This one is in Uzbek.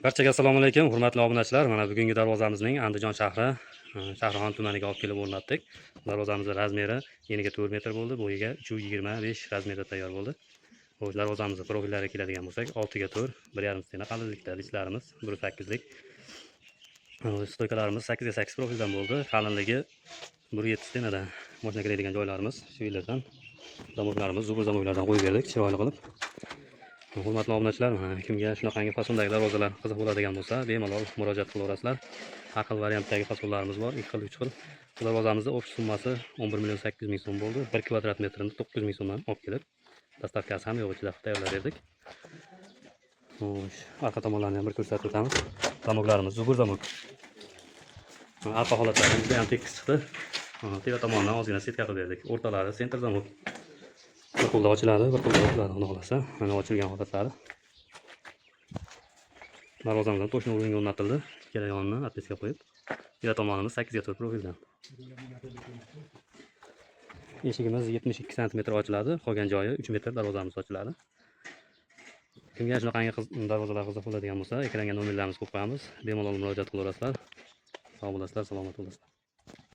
Barchaga assalomu alaykum, hurmatli obunachilar. Mana bugungi darvozamizning Andijon shahri, Shahrixon tumaniga olib kelib o'rnatdik. Darvozamizning razmeri eniga 4 metr bo'ldi, bo'yiga 325 razmerda tayyor bo'ldi. Xo'sh, darvozamizning profillariga keladigan bo'lsak, 6 ga 4, 1,5 stena qalinlikda lichlarimiz, 1.8 lik. Stoykalarimiz 8 ga 8 profildan bo'ldi. Qalinligi 1.7 stenadan. Mashina kiradigan joylarimiz shu yerlardan. Zamoklarimiz zubur zamoklardan qo'yib berdik, chiroyli qilib. Hurmatli obunachilar, kimga shunaqangi fasondagi darvozalar qiziq bo'ladigan bo'lsa, bemalol murojaat qilaverasizlar. Har xil variantdagi fasonlarimiz bor, 2 xil, 3 xil. Bu darvozamizning o'pish summasi 11,8 million so'm bo'ldi. 1 kvadrat metrini 9 ming so'mdan olib kelib, dastavkasi ham yo'q ichida tayyorlab berdik. Xo'sh, arqa tomonlarini ham bir ko'rsatib o'tamiz. Zamoklarimiz zubur zamok. Arqa holatlari juda ham tekis chiqdi. Teva tomonidan ozgina setka qilib berdik. O'rtalari sentr zamok. Bir qo'lda ochiladi, bir qo'lda yopiladi, xudo xolasa. Mana ochilgan holatlari. Darvozamizdan to'shni o'rniga o'rnatildi. Ikkala yonini atlasga qo'yib, yana tomonimiz 8 ga 4 profildan. Eshigimiz 72 sm ochiladi, qolgan joyi 3 metr darvozamiz ochiladi. Kimga shunaqangi darvozalar qiziq bo'ladigan bo'lsa, ekranga nomerlarimizni qo'yib qo'yamiz. Bemalol murojaat qilaverasizlar. Sog' bo'lasizlar, salomat bo'lasizlar.